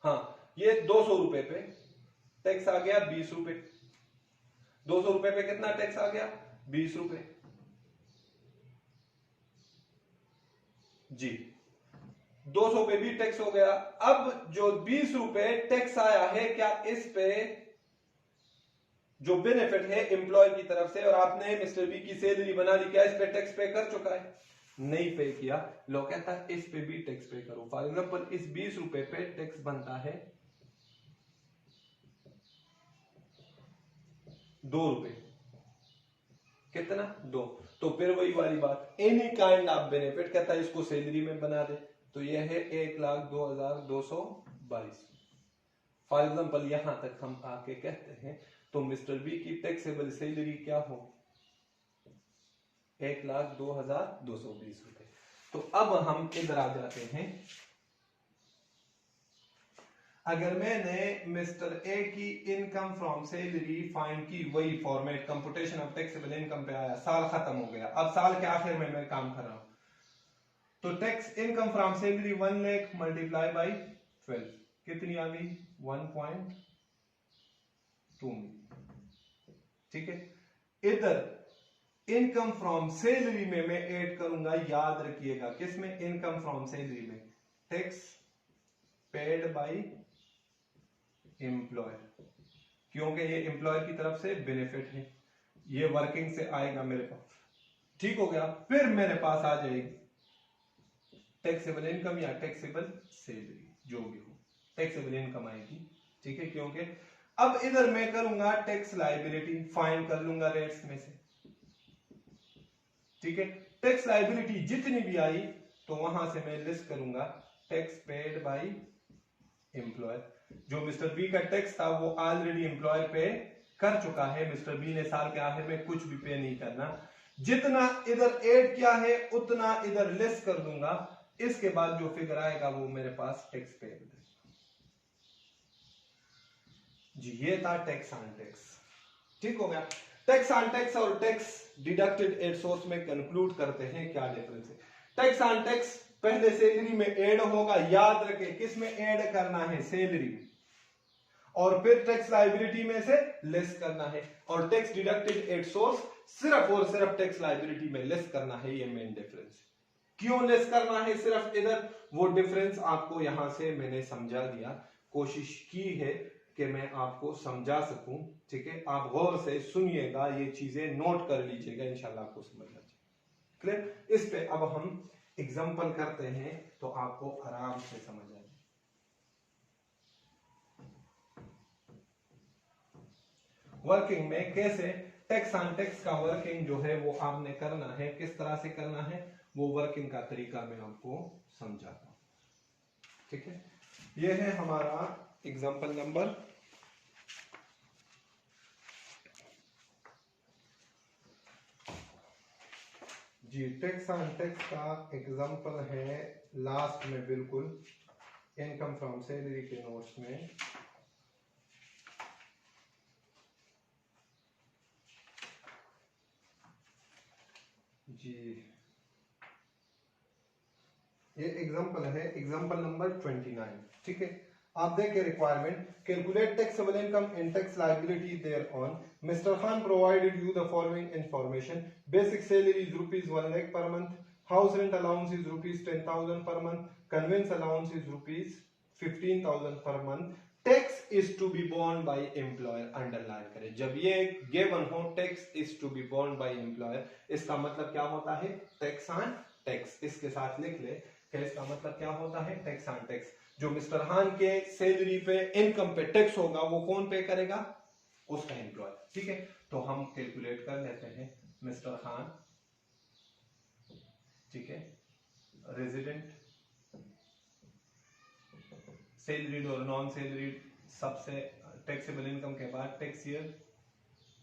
हाँ, ये 200 रुपए पे टैक्स आ गया 20 रुपए। 200 रुपए पे कितना टैक्स आ गया? 20 रुपए जी। 200 पे भी टैक्स हो गया। अब जो 20 रुपए टैक्स आया है, क्या इस पे जो बेनिफिट है एम्प्लॉय की तरफ से और आपने मिस्टर बी की सैलरी बना ली, क्या इस पे टैक्स पे कर चुका है? नहीं पे किया। लॉ कहता है इस पे भी टैक्स पे करो। फॉर एग्जाम्पल इस 20 रुपए पे टैक्स बनता है 2 रुपए। कितना? 2। तो फिर वही वाली बात, एनी काइंड ऑफ बेनिफिट, कहता है इसको सैलरी में बना दे, तो यह है 1,02,222। फॉर एग्जाम्पल यहां तक हम आके कहते हैं तो मिस्टर बी की टैक्सेबल सैलरी क्या हो? 1,02,220 रुपए। तो अब हम इधर आ जाते हैं, अगर मैंने मिस्टर ए की इनकम फ्रॉम सैलरी फाइंड की, वही format computation of taxable income पे आया, साल खत्म हो गया, अब साल के आखिर में मैं काम कर रहा हूं, तो tax income from salary 1 lakh multiply by 12 कितनी आ गई? 1.2 मिलियन। ठीक है, इधर इनकम फ्रॉम सैलरी में मैं ऐड करूंगा, याद रखिएगा किसमें? इनकम फ्रॉम सैलरी में टैक्स पेड बाई एम्प्लॉयर, क्योंकि ये एम्प्लॉयर की तरफ से बेनिफिट है। ये वर्किंग से आएगा मेरे पास, ठीक हो गया। फिर मेरे पास आ जाएगी टैक्सेबल इनकम या टैक्सेबल सैलरी, जो भी हो टैक्सेबल इनकम आएगी, ठीक है। क्योंकि अब इधर मैं करूंगा टैक्स लायबिलिटी, फाइंड कर लूंगा रेट्स में से, ठीक है। टैक्स लायबिलिटी जितनी भी आई तो वहां से मैं लिस्ट करूंगा टैक्स पेड बाय एम्प्लॉयर। जो मिस्टर बी का टैक्स था वो ऑलरेडी एम्प्लॉयर पे कर चुका है, मिस्टर बी ने साल के आखिर में कुछ भी पे नहीं करना। जितना इधर ऐड किया है उतना इधर लेस कर दूंगा, इसके बाद जो फिगर आएगा वो मेरे पास टैक्स पेड जी। ये था टैक्स ऑन टैक्स, ठीक हो गया। टैक्स ऑन टैक्स और टैक्स डिडक्टेड एट सोर्स में कंक्लूड करते हैं क्या डिफरेंस है। टैक्स ऑन टैक्स पहले सैलरी में ऐड होगा, याद रखें किस में ऐड करना है, सैलरी में, और फिर टैक्स लायबिलिटी में से लेस करना है। और टैक्स डिडक्टेड एट सोर्स सिर्फ और सिर्फ टैक्स लायबिलिटी में लेस करना है, ये मेन डिफरेंस। क्यों लेस करना है सिर्फ इधर, वो डिफरेंस आपको यहां से मैंने समझा दिया, कोशिश की है कि मैं आपको समझा सकूं, ठीक है। आप गौर से सुनिएगा, ये चीजें नोट कर लीजिएगा, इंशाल्लाह आपको समझ आ जाएगा। क्लियर। इस पे अब हम एग्जांपल करते हैं तो आपको आराम से समझ आ जाए। वर्किंग में कैसे टैक्स ऑन टैक्स का वर्किंग जो है वो आपने करना है, किस तरह से करना है, वो वर्किंग का तरीका मैं आपको समझाता हूं, ठीक है। ये है हमारा एग्जांपल नंबर जी। टैक्स ऑन टैक्स का एग्जांपल है लास्ट में, बिल्कुल इनकम फ्रॉम सैलरी के नोट्स में। जी ये एग्जांपल है, एग्जांपल नंबर 29, ठीक है। आप देखिए requirement, calculate taxable income and tax liability thereon. Mister Khan provided you the following information. Basic salary is ₹1 lakh per month, house rent allowance is ₹10,000 per month, conveyance allowance is ₹15,000 per month, tax is to be borne by employer. Underline करें, जब ये गिवन हो tax is to be borne by employer, इसका मतलब क्या होता है, टैक्स ऑन टैक्स। इसके साथ लिख ले कि इसका मतलब क्या होता है, टैक्स ऑन टैक्स। जो मिस्टर खान के सैलरी पे इनकम पे टैक्स होगा वो कौन पे करेगा, उसका एम्प्लॉयर, ठीक है। तो हम कैलकुलेट कर लेते हैं मिस्टर खान, ठीक है, रेजिडेंट, सैलरीड और नॉन सैलरीड, सबसे टैक्सेबल इनकम के बाद टैक्स ईयर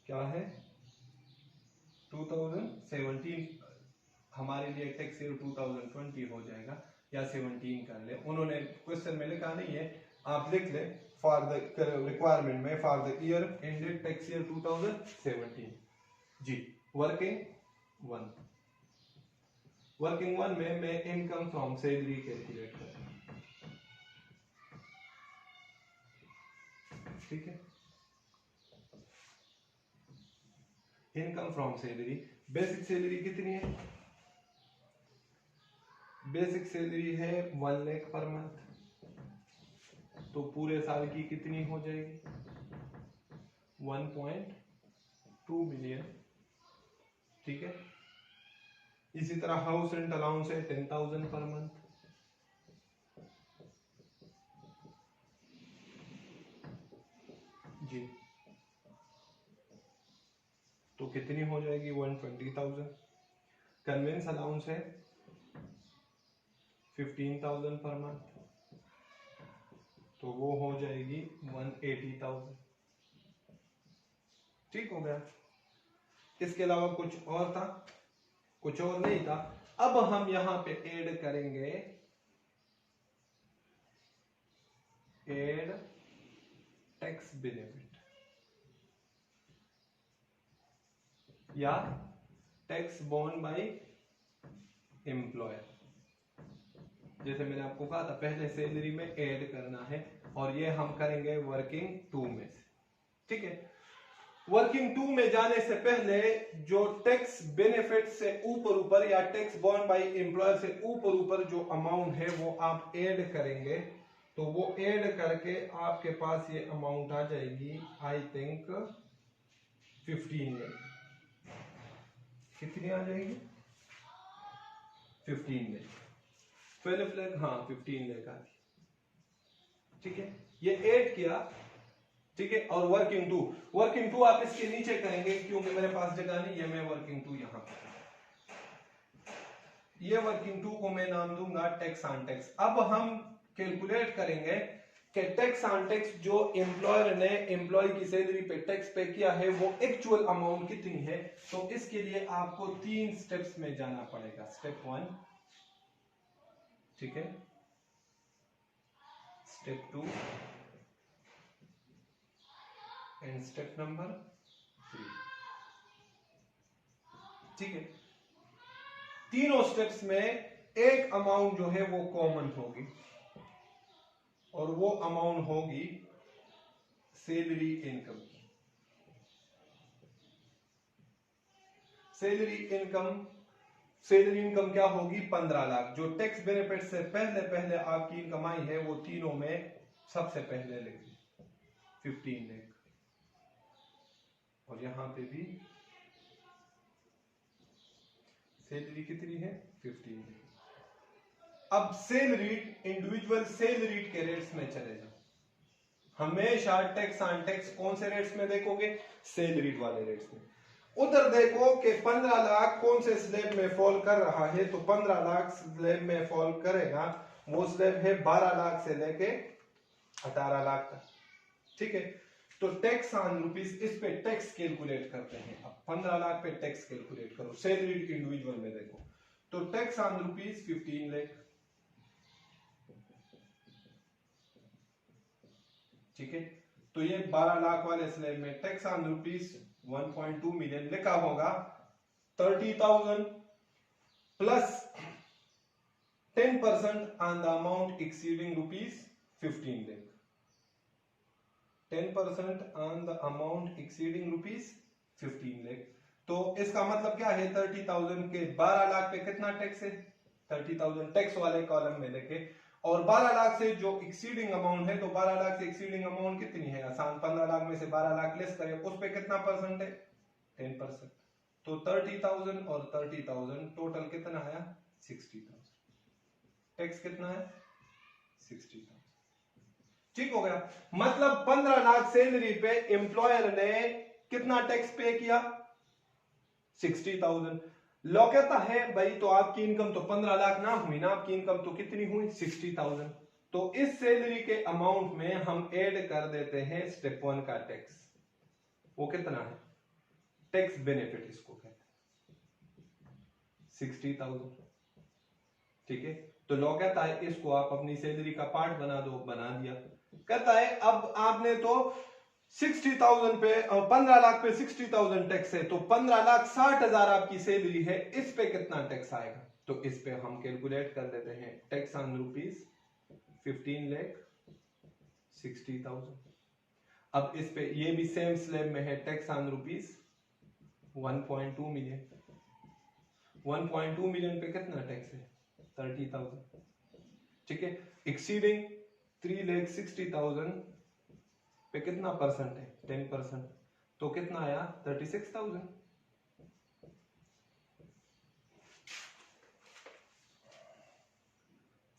क्या है 2017, हमारे लिए टैक्स ईयर 2020 हो जाएगा, या 17 कर ले, उन्होंने क्वेश्चन में लिखा नहीं है, आप लिख ले फॉर द रिक्वायरमेंट में for the year ended tax year 2017 जी। वर्किंग वन में मैं इनकम फ्रॉम सैलरी कैलकुलेट करूंगा, ठीक है। Income from salary, basic salary कितनी है, बेसिक सैलरी है 1 लाख पर मंथ, तो पूरे साल की कितनी हो जाएगी 1.2 मिलियन, ठीक है। इसी तरह हाउस रेंट अलाउंस है 10,000 पर मंथ, जी, तो कितनी हो जाएगी 120,000। कन्वेंस अलाउंस है 15,000 पर मंथ, तो वो हो जाएगी 180,000, ठीक हो गया। इसके अलावा कुछ और था, कुछ और नहीं था। अब हम यहां पे ऐड करेंगे, ऐड टैक्स बेनिफिट या टैक्स बोर्न बाय एम्प्लॉयर। जैसे मैंने आपको कहा था पहले सैलरी में ऐड करना है, और ये हम करेंगे वर्किंग 2 में से, ठीक है। वर्किंग 2 में जाने से पहले जो टैक्स बेनिफिट से ऊपर या टैक्स बोर्न बाय एम्प्लॉयर से ऊपर जो अमाउंट है वो आप ऐड करेंगे, तो वो ऐड करके आपके पास ये अमाउंट आ जाएगी आई थिंक 15 लाख, कितनी आ जाएगी 15 लाख। 12 लाख, हाँ 15 लाख आती, ठीक है। ये ऐड किया, ठीक है। और वर्किंग टू आप इसके नीचे करेंगे क्योंकि मेरे पास जगह नहीं है, मैं वर्किंग टू यहां पर, ये वर्किंग टू को मैं नाम दूंगा टैक्स ऑन टैक्स। अब हम कैलकुलेट करेंगे कि टैक्स ऑन टैक्स जो एम्प्लॉयर ने एम्प्लॉय की सैलरी पे टैक्स पे किया है वो एक्चुअल अमाउंट कितनी है। तो इसके लिए आपको 3 स्टेप्स में जाना पड़ेगा। स्टेप 1, ठीक है, स्टेप 2 एंड स्टेप नंबर 3, ठीक है। तीनों स्टेप्स में एक अमाउंट जो है वो कॉमन होगी और वो अमाउंट होगी सैलरी इनकम की। सैलरी इनकम क्या होगी 15 लाख। जो टैक्स बेनिफिट से पहले पहले आपकी इनकम आई है वो तीनों में सबसे पहले लिखी 15 लाख, और यहां पे भी सैलरी कितनी है 15 लाख। अब सैलरी इंडिविजुअल सैलरी के रेट्स में चले जाओ। हमेशा टैक्स ऑन टैक्स कौन से रेट्स में देखोगे, सैलरी वाले रेट्स में। उधर देखो कि 15 लाख कौन से स्लैब में फॉल कर रहा है, तो 15 लाख स्लैब में फॉल करेगा, वो स्लैब है 12 लाख से लेके 18 लाख तक, ठीक है। तो टैक्स ऑन रुपीस, इस पे टैक्स कैलकुलेट करते हैं। अब 15 लाख पे टैक्स कैलकुलेट करो, सैलरी इंडिविजुअल में देखो, तो टैक्स ऑन रुपीस 15 लाख, ठीक है। तो ये 12 लाख वाले स्लैब में टैक्स ऑन रुपीस 1.2 मिलियन लिखा होगा। 30,000 plus 10% on the amount exceeding rupees 15 lakh, 10% on the amount exceeding rupees 15 lakh. तो इसका मतलब क्या है, 30,000 के 12 लाख पे कितना टैक्स है, 30,000 टैक्स वाले कॉलम में लेके, और 12 लाख से जो एक्सीडिंग अमाउंट है, तो 12 लाख से एक्सीडिंग अमाउंट कितनी है, आसान, 15 लाख में से 12 लाख लेस करें, उस पे कितना परसेंट है 10%। तो 30,000 और 30,000 टोटल कितना आया 60,000। टैक्स कितना है 60,000, ठीक हो गया। मतलब 15 लाख सैलरी पे एम्प्लॉयर ने कितना टैक्स पे किया 60,000। लॉ कहता है भाई तो आपकी इनकम तो 15 लाख ना हुई ना, आपकी इनकम तो कितनी हुई 60,000। तो इस सैलरी के अमाउंट में हम ऐड कर देते हैं स्टेप 1 का टैक्स। वो कितना है, टैक्स बेनिफिट इसको कहते हैं 60,000, ठीक है। तो लॉ कहता है इसको आप अपनी सैलरी का पार्ट बना दो, बना दिया। कहता है अब आपने तो 60,000 पे, 15 लाख पे 60,000 टैक्स है, तो 15,60,000 आपकी सैलरी है, इस पे कितना टैक्स आएगा। तो इस पे हम कैलकुलेट कर देते हैं टैक्स ऑन रुपीस 15 लाख 60,000। अब इस पे ये भी सेम स्लैब में है, tax on rupees 1.2 million. 1.2 million पे कितना टैक्स है 30,000, ठीक है। एक्सीडिंग 3,60,000 पे कितना परसेंट है 10%, तो कितना आया 36,000।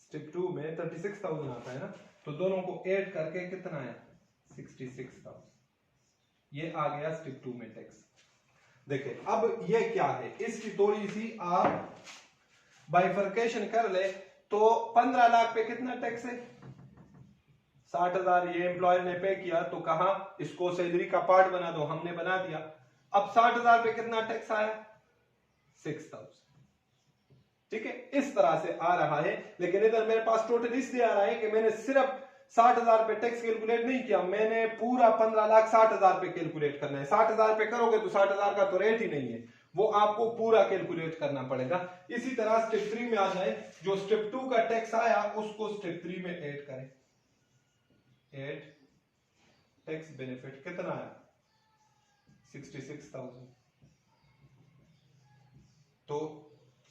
स्टेप 2 में 36,000 आता है ना, तो दोनों को ऐड करके कितना आया 66,000। ये आ गया स्टेप 2 में टैक्स। देखिए अब ये क्या है, इसकी थोड़ी सी आप बाइफर्केशन कर ले, तो 15 लाख पे कितना टैक्स है 60,000 ये एम्प्लॉयर ने पे किया, तो कहा इसको सैलरी का पार्ट बना दो, हमने बना दिया। अब 60,000 पे कितना टैक्स आया 6,000, ठीक है। इस तरह से आ रहा है, लेकिन इधर मेरे पास टोटल इसलिए आ रहा है कि मैंने सिर्फ 60,000 पे टैक्स कैलकुलेट नहीं किया, मैंने पूरा 15,60,000 पे कैलकुलेट करना है। 60,000 पे करोगे तो 60,000 का तो रेट ही नहीं है, वो आपको पूरा कैलकुलेट करना पड़ेगा। इसी तरह स्टेप 3 में आ जाए, जो स्टेप 2 का टैक्स आया उसको स्टेप 3 में ऐड करें। ऐड टैक्स बेनिफिट कितना आया 66,000, तो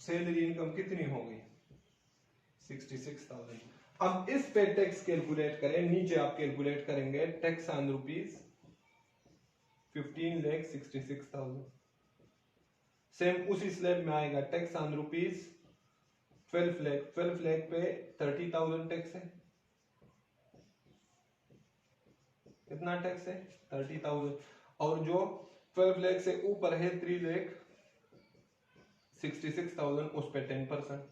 सैलरी इनकम कितनी होगी 66,000। अब इस पे टैक्स कैलकुलेट करें, नीचे आप कैलकुलेट करेंगे टैक्स ऑन रुपीस 15,66,000, सेम उसी स्लैब में आएगा tax on rupees 12 lakh. 12 lakh पे 30,000 टैक्स है। कितना टैक्स है? 30,000। और जो 12 लाख से ऊपर है 3,66,000 उस पे 10%,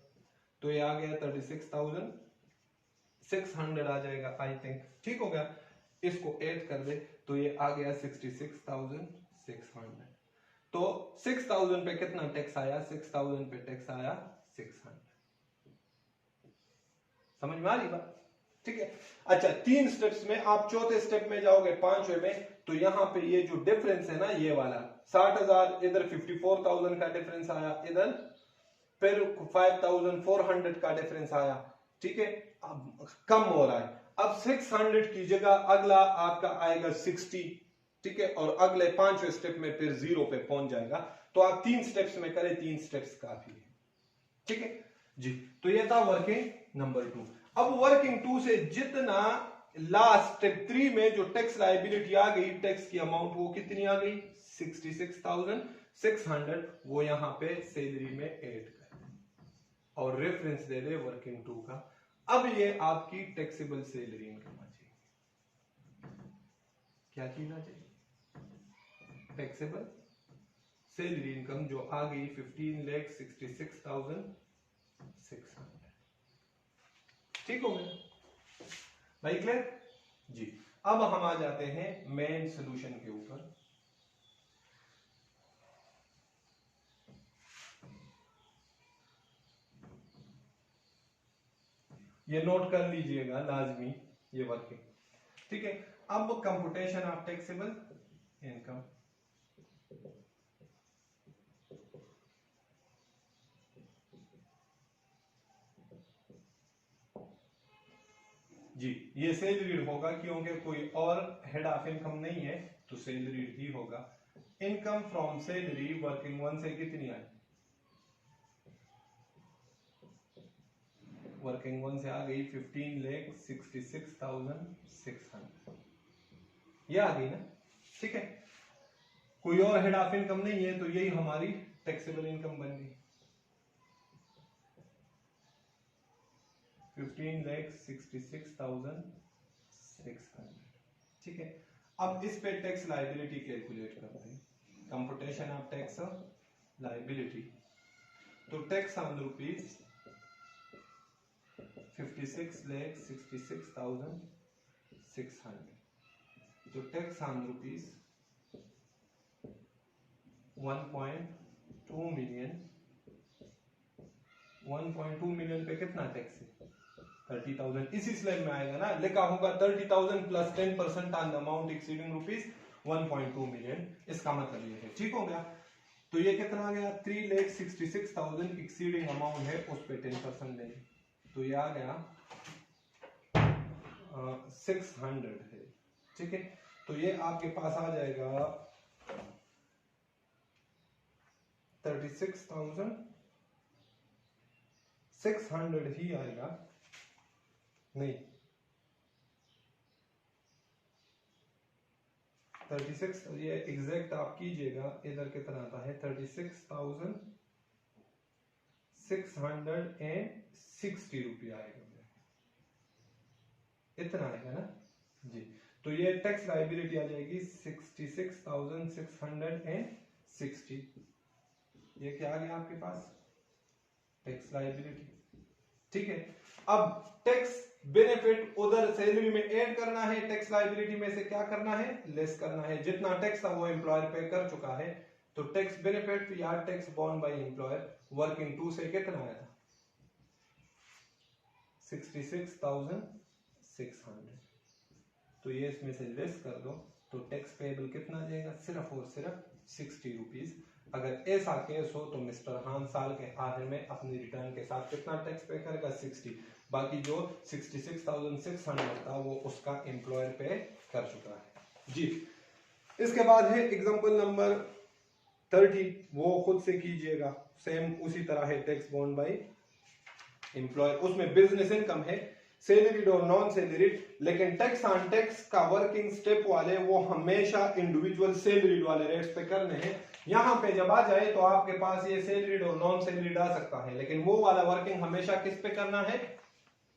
तो ये आ गया 36,600 आ जाएगा आई थिंक। ठीक हो गया। इसको ऐड कर दे तो ये आ गया 66,600। तो 6,000 पे कितना टैक्स आया? 6,000 पे टैक्स आया 600। समझ में आ रही बात? ठीक है। अच्छा, 3 स्टेप्स में आप चौथे स्टेप में जाओगे 5वें में, तो यहां पे ये जो डिफरेंस है ना, ये वाला 60,000, इधर 54,000 का डिफरेंस आया, इधर फिर 5,400 का डिफरेंस आया। ठीक है, अब कम हो रहा है। अब 600 की जगह अगला आपका आएगा 60। ठीक है, और अगले 5वें स्टेप में फिर 0 पे पहुंच जाएगा। तो आप 3 स्टेप्स में करें, 3 स्टेप्स काफी है। ठीक है जी। तो ये था वर्किंग नंबर 2। अब वर्किंग 2 से जितना लास्ट स्टेप 3 में जो टैक्स लायबिलिटी आ गई, टैक्स की अमाउंट वो कितनी आ गई? 66,600। वो यहां पे सैलरी में ऐड कर और रेफरेंस दे दे वर्किंग 2 का। अब ये आपकी टैक्सेबल सैलरी इनकम आ जाएगी। क्या चीज आ जाएगी? टैक्सेबल सैलरी इनकम जो आ गई 15,66,600। ठीक हो गया भाई? क्लियर जी। अब हम आ जाते हैं मेन सॉल्यूशन के ऊपर। ये नोट कर लीजिएगा लाजमी, ये वर्किंग। ठीक है। अब कंप्यूटेशन ऑफ टैक्सेबल इनकम। जी, ये सैलरीड होगा क्योंकि कोई और हेड ऑफ इनकम नहीं है, तो सैलरीड ही होगा। इनकम फ्रॉम सैलरी वर्किंग 1 से कितनी आई? वर्किंग 1 से आ गई 15,66,600। ये आ गई ना? ठीक है, कोई और हेड ऑफ इनकम नहीं है, तो यही हमारी टैक्सेबल इनकम बन गई 15,66,600। ठीक है। अब इस पे टैक्स लायबिलिटी कैलकुलेट करते हैं। Computation of tax liability. तो टैक्स ऑन रुपीज 56,66,600। तो tax on rupees 1.2 million. 1.2 million पे कितना टैक्स है? 30,000। इसी स्लैब में आएगा ना, लिखा होगा 30,000 plus 10% on the amount exceeding rupees 1.2 million. इसका मतलब ये है। ठीक हो गया। तो ये कितना आ गया? 3,66,000 एक्सीडिंग अमाउंट है, उस पे 10% देंगे, तो ये आ गया 600 है। ठीक है, तो ये आपके पास आ जाएगा 36,600 ही आएगा। नहीं, 36, ये एग्जैक्ट आप कीजिएगा, इधर कितना आता है? 36,660 रुपया आएगा, इतना आएगा ना जी। तो ये टैक्स लायबिलिटी आ जाएगी 66,660। ये क्या आ गया आपके पास? Tax liability. ठीक है। अब टैक्स बेनिफिट उधर सैलरी में ऐड करना है, टैक्स लायबिलिटी में से क्या करना है? लेस करना है। जितना टैक्स था वो एम्प्लॉयर पे कर चुका है, तो टैक्स बेनिफिट या tax born by employer working 2 से कितना आया था? 66,600। तो ये इसमें से लेस कर दो, तो टैक्स पेएबल कितना आ जाएगा? सिर्फ और सिर्फ 60 रुपीज। अगर ऐसा केस हो तो मिस्टर हान साल के आखिर में अपनी रिटर्न के साथ कितना टैक्स पे करेगा? 60। बाकी जो 66,600 था वो उसका एम्प्लॉयर पे कर चुका है जी। इसके बाद है एग्जांपल नंबर 30, वो खुद से कीजिएगा। सेम उसी तरह है, टैक्स बॉर्न बाय एम्प्लॉयर। उसमें बिजनेस इनकम है सैलरीड और नॉन सैलरीड, लेकिन टैक्स ऑन टैक्स का वर्किंग स्टेप वाले वो हमेशा इंडिविजुअल सैलरीड वाले रेट्स पे करने हैं। यहाँ पे जब आ जाए तो आपके पास ये सैलरीड और नॉन सैलरीड आ सकता है, लेकिन वो वाला वर्किंग हमेशा किस पे करना है,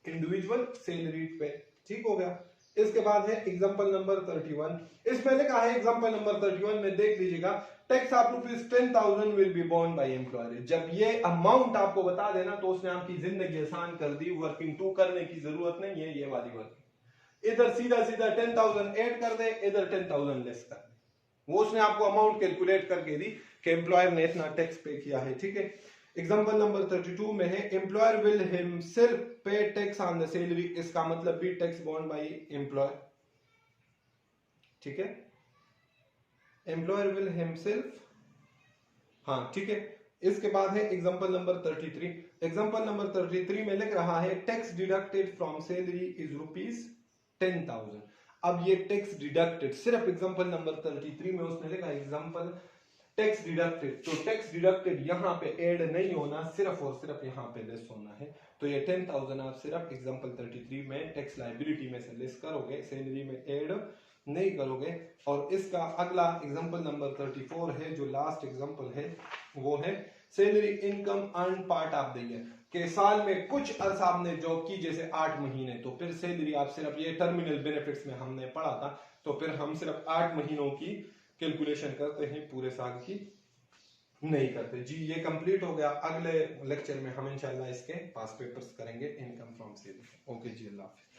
इंडिविजुअल सैलरीड पे। ठीक हो गया। इसके बाद है एग्जांपल नंबर 31। इसमें लिखा है एग्जांपल नंबर 31 में देख लीजिएगा, tax of ₹10,000 will be borne by employer. जब ये अमाउंट आपको बता देना तो उसने आपकी जिंदगी आसान कर दी, वर्किंग टू करने की जरूरत नहीं है, ये वाली वर्किंग। इधर सीधा सीधा 10,000 ऐड कर दे, इधर 10,000 लेस कर दे, वो उसने आपको अमाउंट कैलकुलेट करके दी कि एम्प्लॉयर ने इतना टैक्स पे किया है। ठीक है। एग्जांपल नंबर 32 में है, एम्प्लॉयर विल हिमसेल्फ पे टैक्स ऑन द सैलरी। इसका मतलब भी टैक्स बोर्न बाय एम्प्लॉयर। ठीक है, एम्प्लॉयर विल हिमसेल्फ, हाँ ठीक है। इसके बाद है एग्जांपल नंबर 33। एग्जांपल नंबर 33 में लिख रहा है, tax deducted from salary is ₹10,000। अब ये टैक्स डिडक्टेड सिर्फ एग्जांपल नंबर 33 में उसने लिखा एग्जांपल टैक्स डिडक्टेड, तो टैक्स डिडक्टेड यहाँ पे ऐड नहीं होना, सिर्फ और सिर्फ यहाँ पे लेस होना है। तो ये 10,000 आप सिर्फ एग्जांपल 33 में टैक्स लायबिलिटी में से लेस करोगे, सैलरी में ऐड नहीं करोगे। और इसका अगला एग्जांपल नंबर 34 है, जो लास्ट एग्जांपल है, वो है salary income earn part of the year, के साल में कुछ अर्सा आपने जॉब की जैसे 8 महीने, तो फिर सैलरी आप सिर्फ, ये टर्मिनल बेनिफिट्स में हमने पढ़ा था, तो फिर हम सिर्फ 8 महीनों की कैलकुलेशन करते हैं, पूरे साल की नहीं करते। जी ये कंप्लीट हो गया। अगले लेक्चर में हम इंशाल्लाह इसके पास पेपर्स करेंगे, इनकम फ्रॉम सैलरी। ओके जी, अल्लाह हाफिज़।